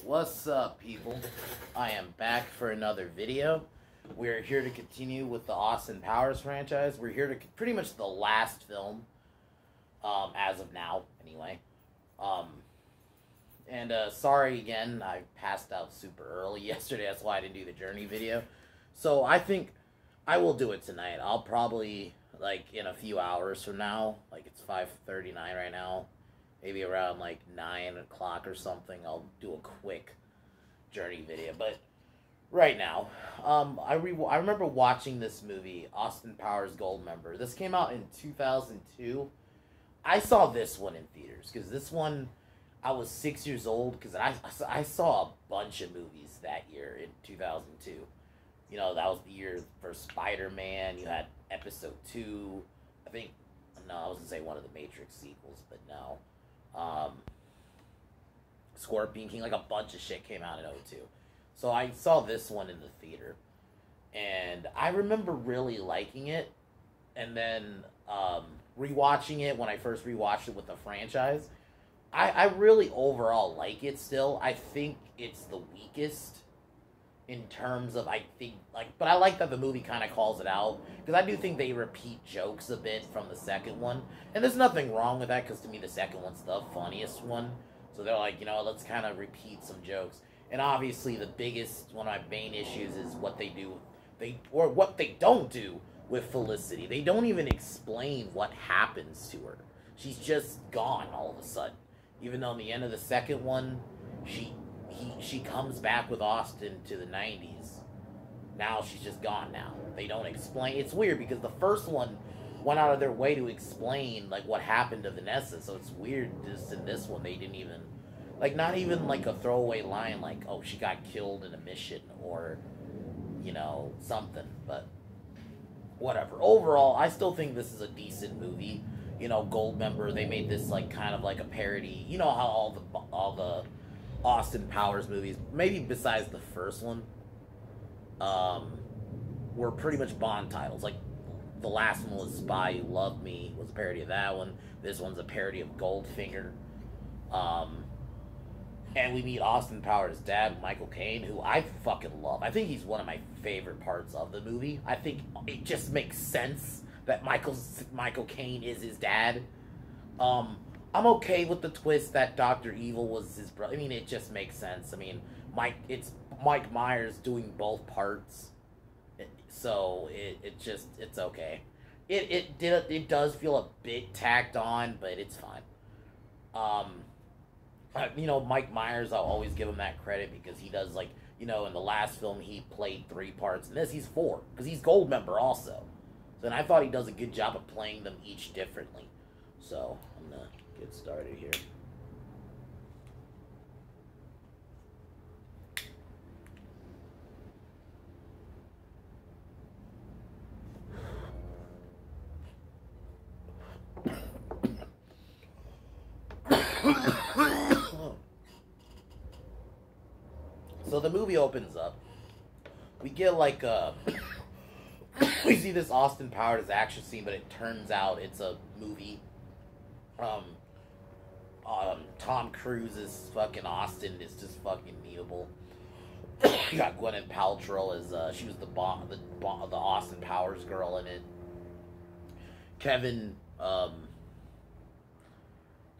What's up, people? I am back for another video. We're here to continue with the Austin Powers franchise. We're here to pretty much the last film, as of now, anyway. Sorry again, I passed out super early yesterday. That's why I didn't do the Journey video. So I think I will do it tonight. I'll probably, like, in a few hours from now, like it's 5:39 right now, maybe around like 9 o'clock or something, I'll do a quick Journey video. But right now, I remember watching this movie, Austin Powers Goldmember. This came out in 2002. I saw this one in theaters because this one, I was 6 years old because I saw a bunch of movies that year in 2002. You know, that was the year for Spider-Man. You had Episode 2. I think, no, I was going to say one of the Matrix sequels, but no. Scorpion King, like a bunch of shit came out in 02. So I saw this one in the theater. And I remember really liking it. And then rewatching it when I first rewatched it with the franchise. I really overall like it still. I think it's the weakest in terms of, but I like that the movie kind of calls it out, because I do think they repeat jokes a bit from the second one, and there's nothing wrong with that, because to me the second one's the funniest one, so they're like, you know, let's kind of repeat some jokes, and obviously the biggest, one of my main issues is what they do, or what they don't do with Felicity. They don't even explain what happens to her. She's just gone all of a sudden, even though in the end of the second one, she comes back with Austin to the 90s. Now she's just gone now. They don't explain. It's weird because the first one went out of their way to explain, like, what happened to Vanessa. So it's weird just in this one they didn't even, like, not even like a throwaway line like, oh, she got killed in a mission or, you know, something. But whatever. Overall, I still think this is a decent movie. You know, Goldmember, they made this like kind of like a parody. You know how all the Austin Powers movies, maybe besides the first one, were pretty much Bond titles. Like, the last one was Spy Who Loved Me, was a parody of that one. This one's a parody of Goldfinger. And we meet Austin Powers' dad, Michael Caine, who I fucking love. I think he's one of my favorite parts of the movie. I think it just makes sense that Michael Caine is his dad. I'm okay with the twist that Dr. Evil was his brother. I mean, it just makes sense. I mean, it's Mike Myers doing both parts, so it's okay. It does feel a bit tacked on, but it's fine. You know, Mike Myers, I'll always give him that credit because he does, like, you know, in the last film he played 3 parts. In this, he's 4 because he's Goldmember also. So, and I thought he does a good job of playing them each differently. So I'm gonna get started here. So the movie opens up. We get like we see this Austin Powers action scene, but it turns out it's a movie. Tom Cruise's fucking Austin is just fucking memeable. You got Gwyneth Paltrow as she was the Austin Powers girl in it. Kevin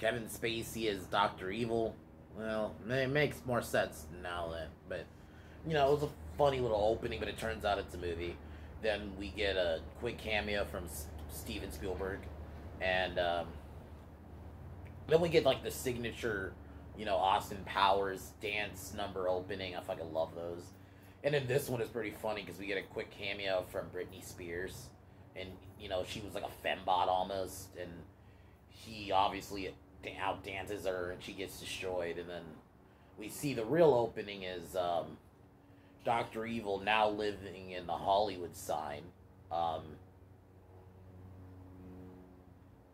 Spacey as Dr. Evil. Well, it makes more sense now then, but you know, it was a funny little opening, but it turns out it's a movie. Then we get a quick cameo from Steven Spielberg, and then we get like the signature, you know, Austin Powers dance number opening. I fucking love those. And then this one is pretty funny because we get a quick cameo from Britney Spears, and you know, she was like a fembot almost, and he obviously out dances her and she gets destroyed. And then we see the real opening is Dr. Evil, now living in the Hollywood sign,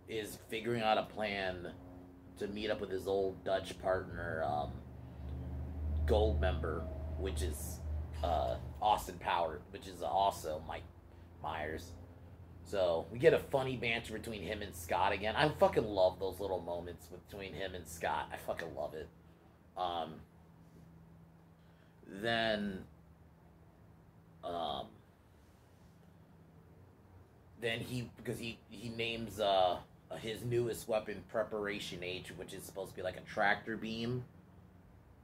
is figuring out a plan to meet up with his old Dutch partner, Goldmember, which is Austin Powers, which is also Mike Myers. So we get a funny banter between him and Scott again. I fucking love those little moments between him and Scott. I fucking love it. then um, then because he names his newest weapon Preparation H, which is supposed to be like a tractor beam,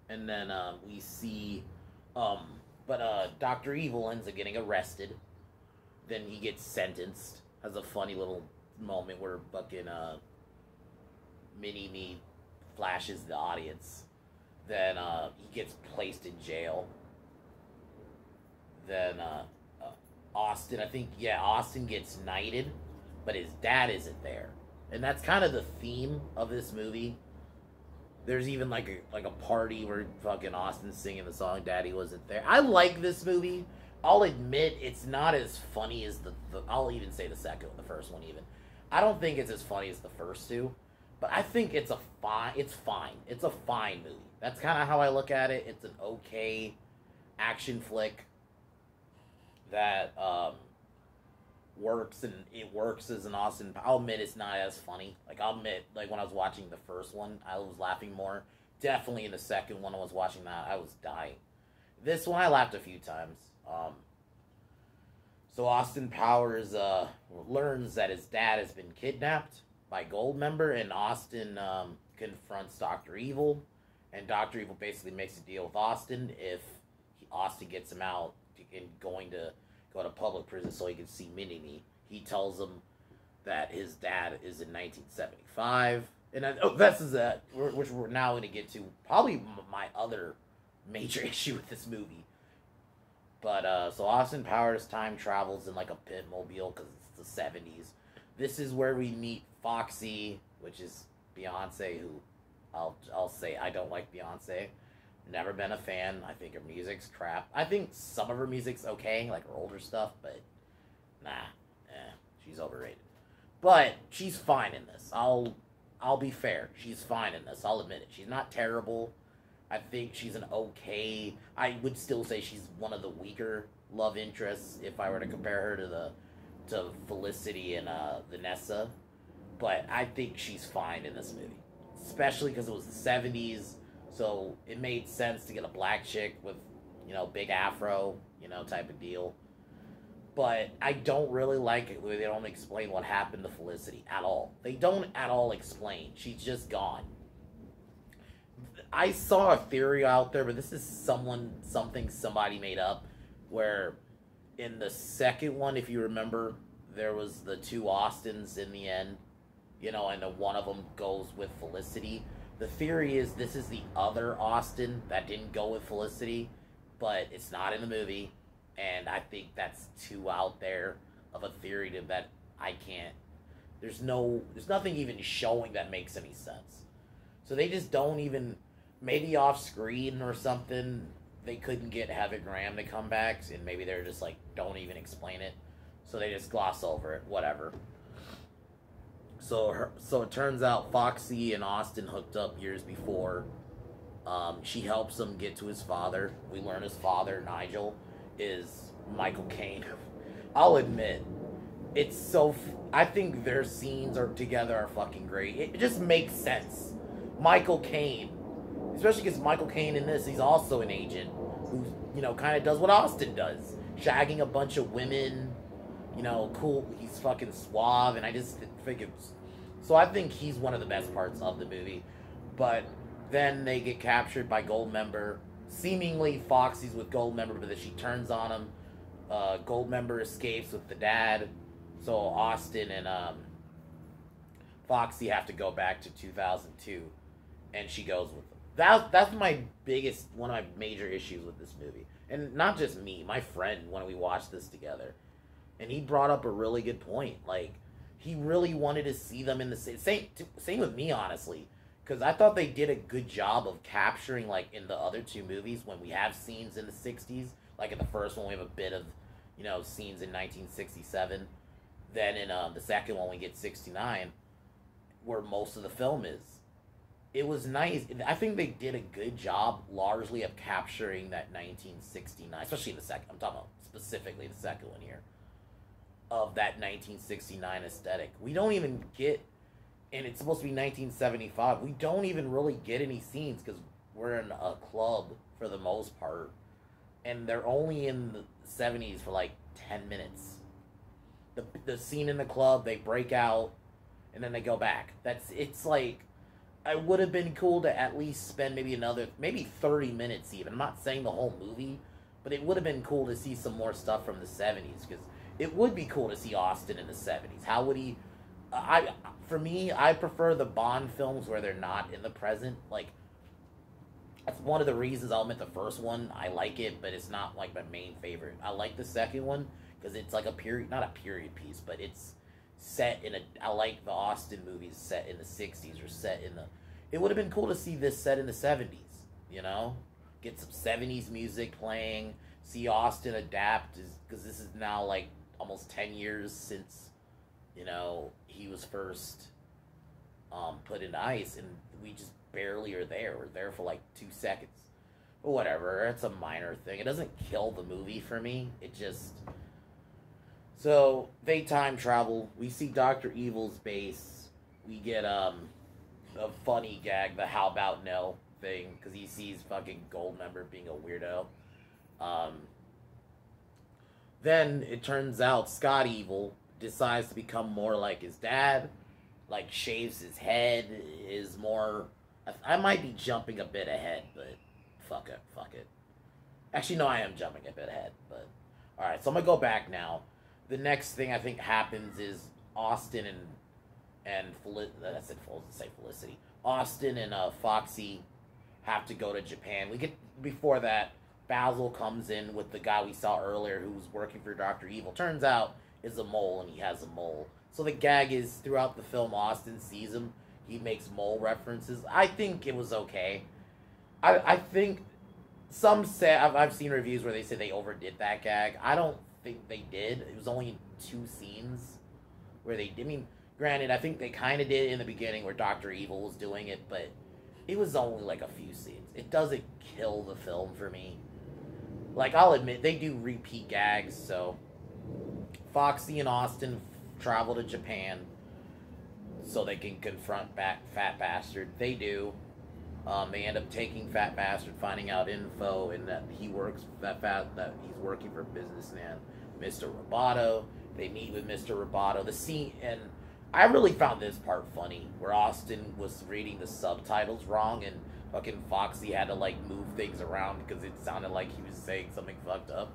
and then we see but Dr. Evil ends up getting arrested. Then he gets sentenced. Has a funny little moment where fucking Mini Me flashes the audience. Then he gets placed in jail. Then Austin, Austin gets knighted, but his dad isn't there, and that's kind of the theme of this movie. There's even like a party where fucking Austin's singing the song "Daddy Wasn't There." I like this movie. I'll admit it's not as funny as the I'll even say the second one, the first one even. I don't think it's as funny as the first two, but I think it's fine. It's a fine movie. That's kind of how I look at it. It's an okay action flick that works, and it works as an Austin. I'll admit it's not as funny. Like, I'll admit, like, when I was watching the first one, I was laughing more. Definitely in the second one, I was watching that, I was dying. This one, I laughed a few times. So Austin Powers learns that his dad has been kidnapped by Goldmember, and Austin confronts Dr. Evil, and Dr. Evil basically makes a deal with Austin if Austin gets him out and going to go to public prison so he can see Mini-Me. He tells him that his dad is in 1975, and this is which we're now going to get to probably my other major issue with this movie. But so Austin Powers time travels in like a Pitmobile because it's the 70s. This is where we meet Foxy, which is Beyonce, who I'll say I don't like Beyonce. Never been a fan. I think her music's crap. I think some of her music's okay, like her older stuff, but she's overrated. But she's fine in this. I'll be fair. She's fine in this. I'll admit it. She's not terrible. I think she's an okay. I would still say she's one of the weaker love interests if I were to compare her to Felicity and Vanessa. But I think she's fine in this movie, especially because it was the 70s. So it made sense to get a black chick with, big afro, type of deal. But I don't really like it where they don't explain what happened to Felicity at all. They don't at all explain. She's just gone. I saw a theory out there, but this is something somebody made up, where in the second one, if you remember, there was the two Austins in the end, and one of them goes with Felicity. The theory is this is the other Austin that didn't go with Felicity, but it's not in the movie, and I think that's too out there of a theory that I can't. There's nothing even showing that makes any sense. So they just don't even, maybe off screen or something, they couldn't get Heather Graham to come back, and maybe they're just like, don't even explain it. So they just gloss over it, whatever. So it turns out Foxy and Austin hooked up years before. She helps him get to his father. We learn his father, Nigel, is Michael Caine. I'll admit, it's so. I think their scenes together are fucking great. It just makes sense. Michael Caine, especially because Michael Caine in this, he's also an agent who, kind of does what Austin does, shagging a bunch of women. Cool. He's fucking suave, and I just think it's. So I think he's one of the best parts of the movie. But then they get captured by Goldmember. Seemingly Foxy's with Goldmember, but then she turns on him. Goldmember escapes with the dad. So Austin and Foxy have to go back to 2002, and she goes with them. That's one of my major issues with this movie, and not just me. My friend, when we watched this together, and he brought up a really good point. Like, he really wanted to see them in the same with me, honestly, because I thought they did a good job of capturing, like in the other two movies, when we have scenes in the 60s. Like in the first one, we have a bit of scenes in 1967. Then in the second one, we get 69, where most of the film is. It was nice. I think they did a good job, largely, of capturing that 1969, especially in the second. I'm talking about specifically the second one here, of that 1969 aesthetic. We don't even get, and it's supposed to be 1975. We don't even really get any scenes because we're in a club for the most part. and they're only in the 70s for like 10 minutes. The scene in the club, they break out, and then they go back. It's like, I would have been cool to at least spend maybe 30 minutes even. I'm not saying the whole movie, but it would have been cool to see some more stuff from the 70s, because it would be cool to see Austin in the 70s. How would he... For me, I prefer the Bond films where they're not in the present. Like, that's one of the reasons I'll admit the first one, I like it, but it's not like my main favorite. I like the second one, because it's like not a period piece, but it's set in I like the Austin movies set in the 60s or set in the... It would have been cool to see this set in the 70s, you know? Get some 70s music playing, see Austin adapt, because this is now like almost 10 years since, you know, he was first put into ice, and we just barely are there. We're there for like 2 seconds. But whatever, it's a minor thing. It doesn't kill the movie for me. It just... So, they time travel. We see Dr. Evil's base. We get a funny gag, the how about no thing, because he sees fucking Goldmember being a weirdo. Then it turns out Scott Evil decides to become more like his dad, like shaves his head, is more... I might be jumping a bit ahead, but fuck it. Actually, no, I am jumping a bit ahead, but... Alright, so I'm gonna go back now. The next thing I think happens is Austin and Felicity. Austin and Foxy have to go to Japan. Before that, Basil comes in with the guy we saw earlier who was working for Dr. Evil. Turns out is a mole, and he has a mole. So the gag is, throughout the film, Austin sees him. He makes mole references. I think it was okay. I think some say... I've seen reviews where they say they overdid that gag. I don't think they did. It was only 2 scenes where they... I mean, granted, I think they kind of did it in the beginning where Dr. Evil was doing it, but it was only like a few scenes. It doesn't kill the film for me. Like, I'll admit, they do repeat gags, so... Foxy and Austin travel to Japan so they can confront Fat Bastard. They do. They end up taking Fat Bastard, finding out info, and that he's working for businessman Mr. Roboto. They meet with Mr. Roboto. The scene, and I really found this part funny, where Austin was reading the subtitles wrong, and fucking Foxy had to like move things around because it sounded like he was saying something fucked up.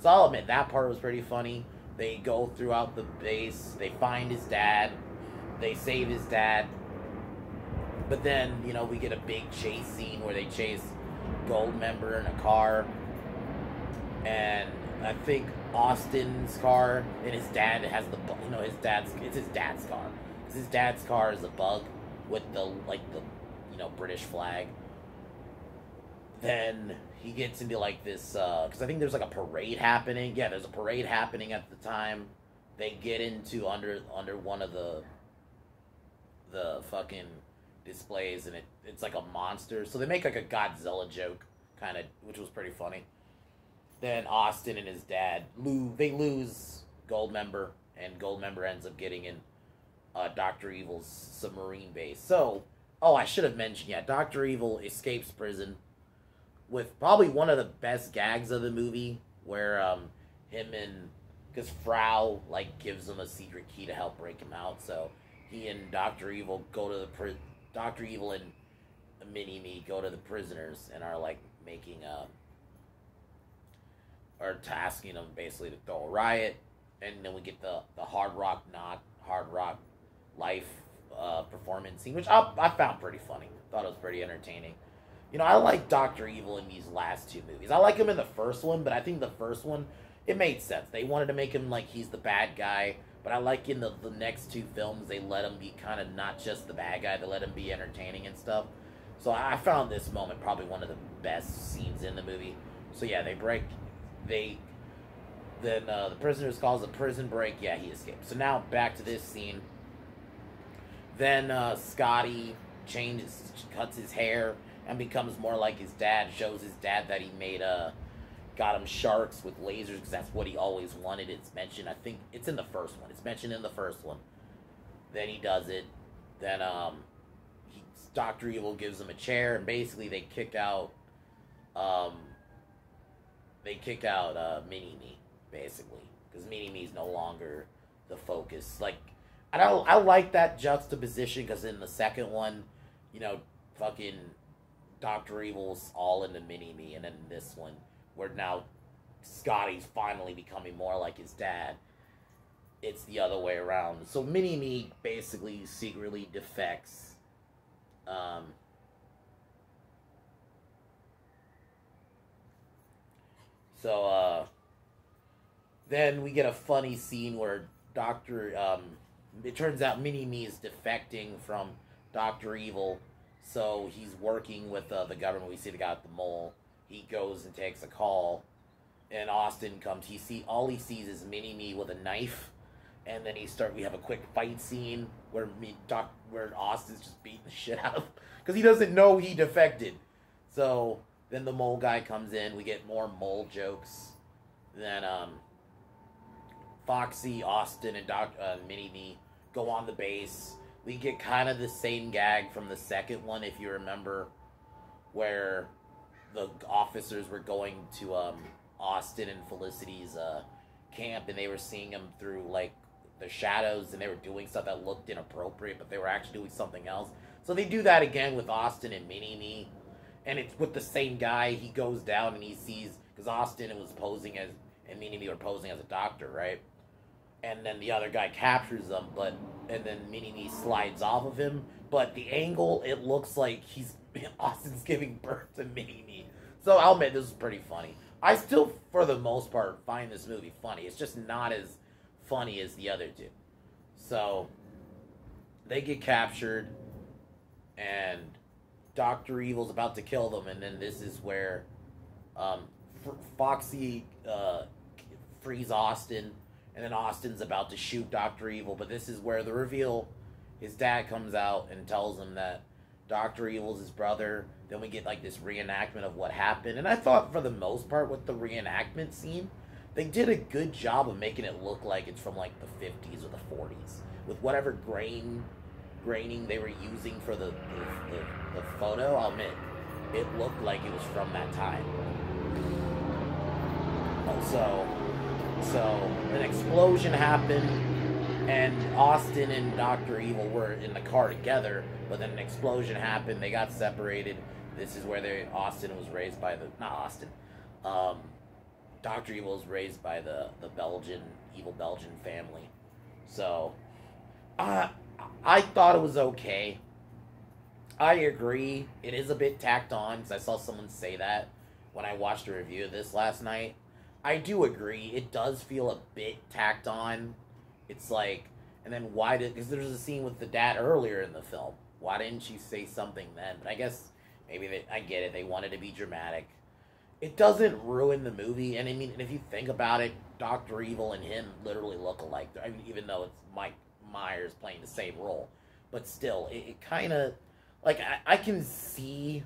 So I'll admit that part was pretty funny. They go throughout the base. They find his dad. They save his dad. But then, you know, we get a big chase scene where they chase Goldmember in a car. And I think Austin's car and his dad has the, you know, it's his dad's car. Because his dad's car is a bug with the British flag. Then he gets into like this, because I think there's like a parade happening. Yeah, there's a parade happening at the time. They get into under one of the fucking displays, and it's like a monster. So they make like a Godzilla joke, kind of, which was pretty funny. Then Austin and his dad lose Goldmember, and Goldmember ends up getting in Dr. Evil's submarine base. So, I should have mentioned, yeah, Dr. Evil escapes prison with probably one of the best gags of the movie, where because Frau like gives him a secret key to help break him out. So he and Dr. Evil go to the Dr. Evil and Mini-Me go to the prisoners and are like making are tasking them basically to throw a riot. And then we get the Hard Rock Life performance scene, which I found pretty funny. Thought it was pretty entertaining. You know, I like Dr. Evil in these last 2 movies. I like him in the first one, but I think the first one, it made sense. They wanted to make him like he's the bad guy, but I like in the next 2 films, they let him be kind of not just the bad guy, they let him be entertaining and stuff. So I found this moment probably one of the best scenes in the movie. So yeah, then the prisoners calls a prison break. Yeah, he escaped. So now back to this scene. Then Scotty cuts his hair and becomes more like his dad. Shows his dad that he got him sharks with lasers because that's what he always wanted. It's mentioned, I think it's in the first one. It's mentioned in the first one. Then he does it. Then Dr. Evil gives him a chair, and basically they kick out they kick out Mini-Me, basically. Because Mini-Me's no longer the focus. Like, I like that juxtaposition, because in the second one, you know, fucking Dr. Evil's all into Mini-Me, and then this one, where now Scotty's finally becoming more like his dad, it's the other way around. So Mini-Me basically secretly defects. Then we get a funny scene where it turns out Mini-Me is defecting from Dr. Evil, so he's working with the government. We see the guy with the mole. He goes and takes a call, and Austin comes. All he sees is Mini-Me with a knife, and then we have a quick fight scene where Austin's just beating the shit out of him because he doesn't know he defected. So then the mole guy comes in. We get more mole jokes. Then Foxy, Austin, and Mini-Me go on the base. We get kind of the same gag from the second one, if you remember, where the officers were going to Austin and Felicity's camp, and they were seeing him through like the shadows, and they were doing stuff that looked inappropriate, but they were actually doing something else. So they do that again with Austin and Mini-Me, and it's with the same guy. He goes down and he sees, because Austin was posing as, and Mini-Me were posing as a doctor, right? And then the other guy captures them, and then Mini-Me slides off of him. But the angle, it looks like Austin's giving birth to Mini-Me. So I'll admit, this is pretty funny. I still, for the most part, find this movie funny. It's just not as funny as the other two. So they get captured, and Dr. Evil's about to kill them, and then this is where Foxy frees Austin, and then Austin's about to shoot Dr. Evil, but this is where the reveal, his dad comes out and tells him that Dr. Evil's his brother. Then we get like this reenactment of what happened, and I thought for the most part with the reenactment scene, they did a good job of making it look like it's from like the 50s or the 40s, with whatever graining they were using for the photo. I'll admit, it looked like it was from that time. So an explosion happened, and Austin and Dr. Evil were in the car together, but then an explosion happened. They got separated. This is where Austin was raised by Dr. Evil was raised by the evil Belgian family. So I thought it was okay. I agree. It is a bit tacked on, because I saw someone say that when I watched a review of this last night. I do agree. It does feel a bit tacked on. It's like, and then because there's a scene with the dad earlier in the film. Why didn't she say something then? But I guess maybe I get it. They wanted to be dramatic. It doesn't ruin the movie. And I mean, if you think about it, Dr. Evil and him literally look alike. I mean, even though it's Mike Myers playing the same role. But still, it kind of, like, I can see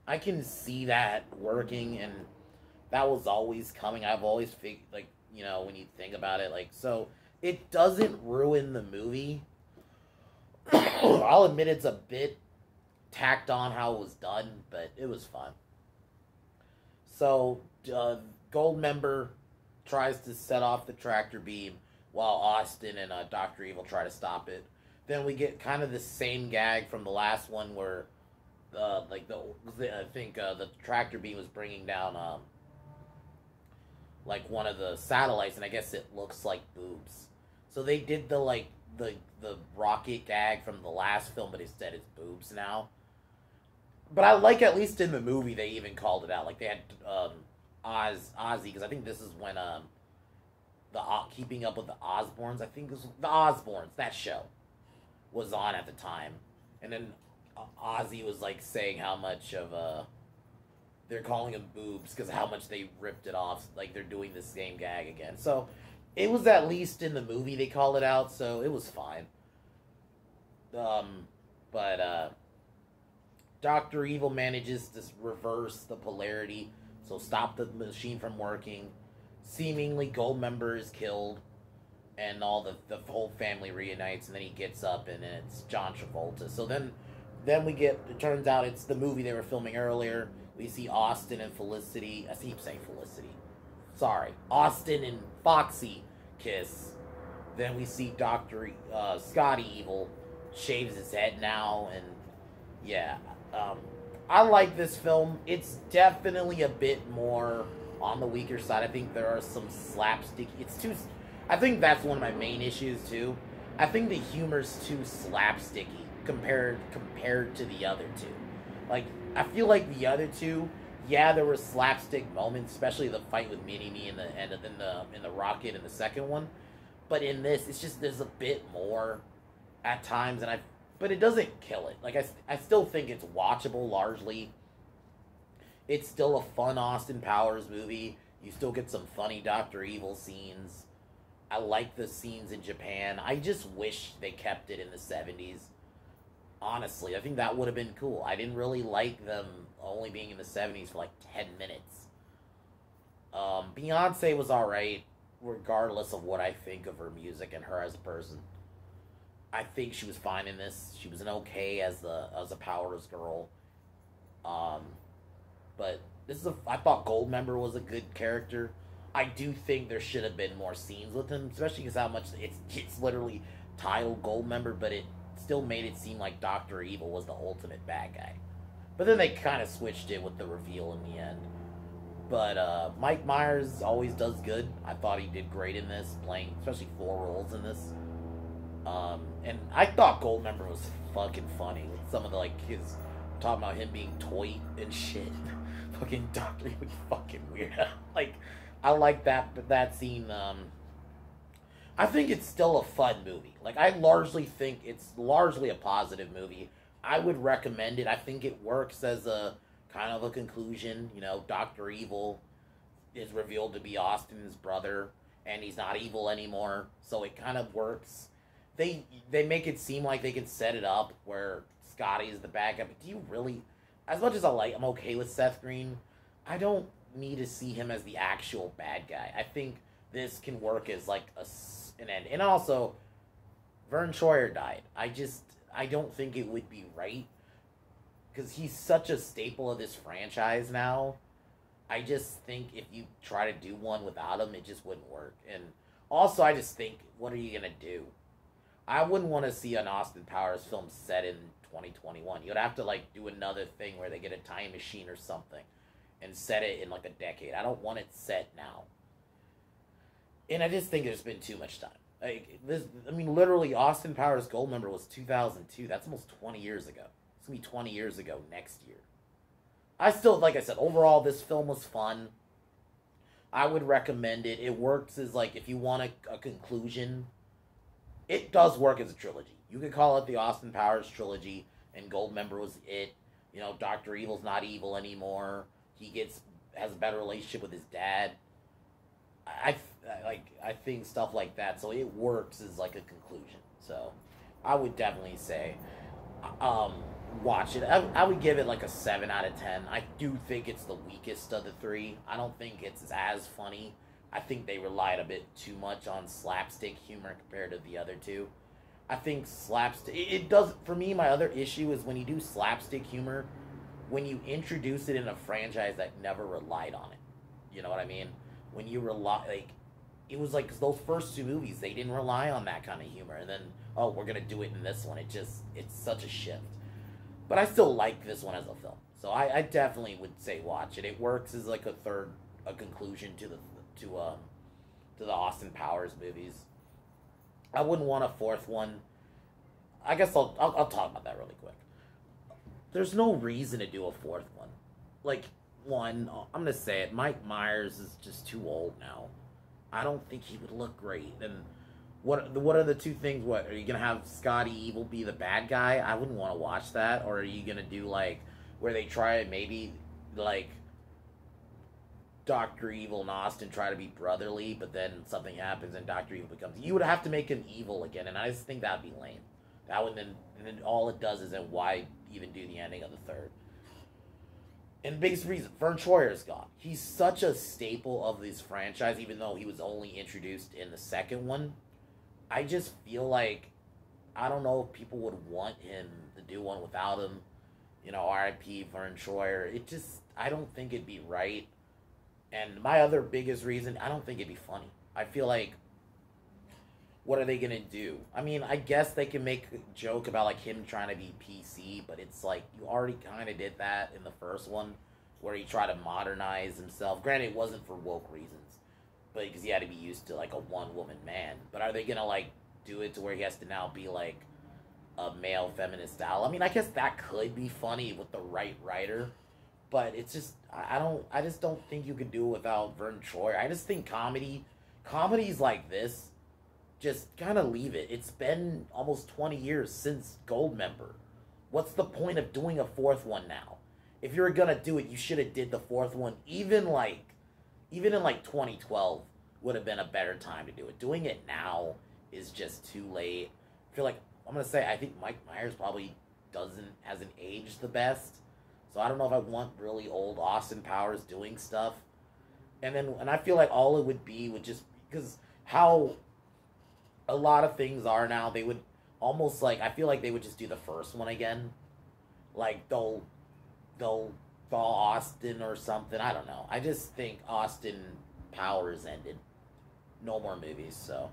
that working, and that was always coming. I've always figured, like, you know, when you think about it, like, so it doesn't ruin the movie. I'll admit it's a bit tacked on how it was done, but it was fun. So, Goldmember tries to set off the tractor beam while Austin and Dr. Evil try to stop it. Then we get kind of the same gag from the last one where, I think the tractor beam was bringing down, like, one of the satellites, and I guess it looks like boobs. So they did the rocket gag from the last film, but instead it's boobs now. But I like, at least in the movie, they even called it out. Like, they had Ozzy, because I think this is when Keeping Up with the Osbournes, I think it was the Osbournes, that show, was on at the time. And then Ozzy was, like, saying how much of, they're calling them boobs because how much they ripped it off. Like, they're doing the same gag again. So, it was at least in the movie they called it out, so it was fine. Dr. Evil manages to reverse the polarity, so stop the machine from working. Seemingly, Goldmember is killed, and all the whole family reunites, and then he gets up, and it's John Travolta. So then it turns out it's the movie they were filming earlier. We see Austin and Felicity. I keep saying Felicity. Sorry. Austin and Foxy kiss. Then we see Scotty Evil shaves his head now, and yeah. I like this film. It's definitely a bit more on the weaker side. I think there are some slapstick. I think that's one of my main issues too. I think the humor's too slapsticky compared to the other two. Like, I feel like the other two, yeah, there were slapstick moments, especially the fight with Mini Me in the rocket in the second one. But in this, it's just there's a bit more at times, but it doesn't kill it. Like, I still think it's watchable largely. It's still a fun Austin Powers movie. You still get some funny Dr. Evil scenes. I like the scenes in Japan. I just wish they kept it in the 70s. Honestly, I think that would have been cool. I didn't really like them only being in the 70s for like 10 minutes. Beyonce was alright, regardless of what I think of her music and her as a person. I think she was fine in this. She was an okay as a Powers girl. But I thought Goldmember was a good character. I do think there should have been more scenes with him, especially because how much it's literally titled Goldmember, but it still made it seem like Dr. Evil was the ultimate bad guy. But then they kind of switched it with the reveal in the end. But Mike Myers always does good. I thought he did great in this, playing especially 4 roles in this. And I thought Goldmember was fucking funny with some of the his talking about him being toy and shit. Fucking Doctor Evil, fucking weird. I like that scene. I think it's still a fun movie. I largely think it's largely a positive movie. I would recommend it. I think it works as a kind of a conclusion. You know, Dr. Evil is revealed to be Austin's brother, and he's not evil anymore, so it kind of works. They make it seem like they can set it up where Scotty is the bad guy, but do you really... As much as I'm okay with Seth Green, I don't need to see him as the actual bad guy. I think this can work as an end. And also, Vern Troyer died. I don't think it would be right, because he's such a staple of this franchise now. I just think if you try to do one without him, it just wouldn't work. And also, I just think, what are you going to do? I wouldn't want to see an Austin Powers film set in 2021. You'd have to do another thing where they get a time machine or something and set it in a decade. I don't want it set now. And I just think there's been too much time. Literally, Austin Powers Goldmember was 2002. That's almost 20 years ago. It's going to be 20 years ago next year. I still, like I said, overall, this film was fun. I would recommend it. It works as, if you want a conclusion. It does work as a trilogy. You could call it the Austin Powers trilogy, and Goldmember was it. You know, Dr. Evil's not evil anymore. He has a better relationship with his dad. I think stuff like that. So it works as a conclusion. So I would definitely say watch it. I would give it a 7 out of 10. I do think it's the weakest of the 3. I don't think it's as funny. I think they relied a bit too much on slapstick humor compared to the other two. I think slapstick... It does... For me, my other issue is when you do slapstick humor, when you introduce it in a franchise that never relied on it. You know what I mean? When you rely... It was those first 2 movies, they didn't rely on that kind of humor. And then, oh, we're going to do it in this one. It's such a shift. But I still like this one as a film. So I definitely would say watch it. It works as a conclusion to the Austin Powers movies. I wouldn't want a 4th one. I guess I'll talk about that really quick. There's no reason to do a 4th one. One, I'm gonna say it, Mike Myers is just too old now. I don't think he would look great. And what are the 2 things? What, are you gonna have Scotty Evil be the bad guy? I wouldn't want to watch that. Or are you gonna do where they try maybe Dr. Evil and Austin try to be brotherly, but then something happens and Dr. Evil becomes... You would have to make him evil again, and I just think that'd be lame. That would then all it does is then why even do the ending of the 3rd? And biggest reason, Vern Troyer is gone. He's such a staple of this franchise, even though he was only introduced in the 2nd one. I just feel I don't know if people would want him to do one without him. You know, R.I.P. Vern Troyer. It just, I don't think it'd be right. And my other biggest reason, I don't think it'd be funny. I feel like, what are they gonna do? I mean, I guess they can make a joke about like him trying to be PC, but it's like you already kind of did that in the first one, where he tried to modernize himself. Granted, it wasn't for woke reasons, but because he had to be used to like a one-woman man. But are they gonna like do it to where he has to now be like a male feminist style? I mean, I guess that could be funny with the right writer, but it's just I just don't think you could do it without Vern Troyer. I just think comedies like this, just kind of leave it. It's been almost 20 years since Goldmember. What's the point of doing a fourth one now? If you were gonna do it, you should have did the fourth one even in like 2012 would have been a better time to do it. Doing it now is just too late. I feel like I think Mike Myers probably hasn't aged the best. So I don't know if I want really old Austin Powers doing stuff. And I feel like all it would be would just, because how a lot of things are now, they would almost like, I feel like they would just do the first one again. Like they'll call Austin or something. I don't know. I just think Austin Powers ended. No more movies, so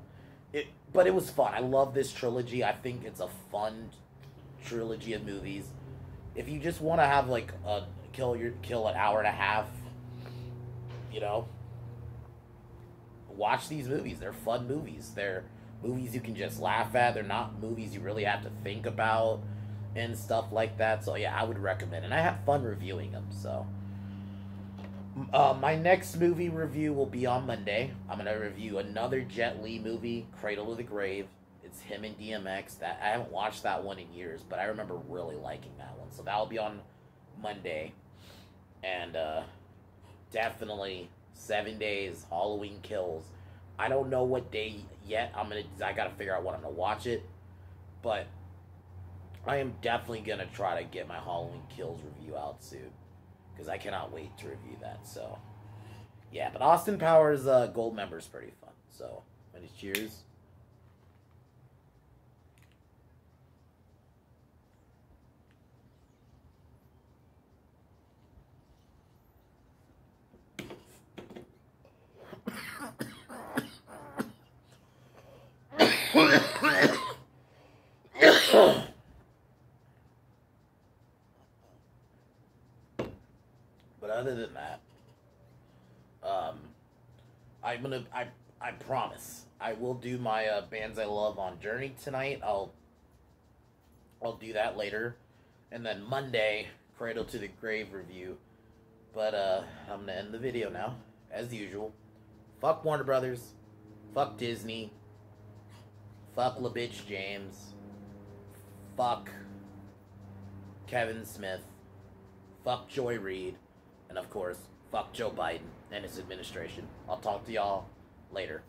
but it was fun. I love this trilogy. I think it's a fun trilogy of movies. If you just want to have like a kill an hour and a half, you know, watch these movies. They're fun movies. They're movies you can just laugh at. They're not movies you really have to think about and stuff like that. So yeah, I would recommend. And I have fun reviewing them. So my next movie review will be on Monday. I'm gonna review another Jet Li movie, Cradle to the Grave. It's him and DMX. That I haven't watched that one in years, but I remember really liking that one. So that'll be on Monday. And definitely 7 days, Halloween Kills. I don't know what day yet. I gotta figure out when I'm gonna watch it. But I am definitely gonna try to get my Halloween Kills review out soon, because I cannot wait to review that. So yeah, but Austin Powers Goldmember is pretty fun. So cheers. But other than that, I promise I will do my bands I love on Journey tonight. I'll do that later, and then Monday, Cradle to the Grave review. But I'm gonna end the video now, as usual. Fuck Warner Brothers. Fuck Disney. Fuck LaBitch James. Fuck Kevin Smith. Fuck Joy Reid. And of course, fuck Joe Biden and his administration. I'll talk to y'all later.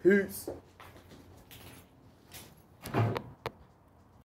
Peace.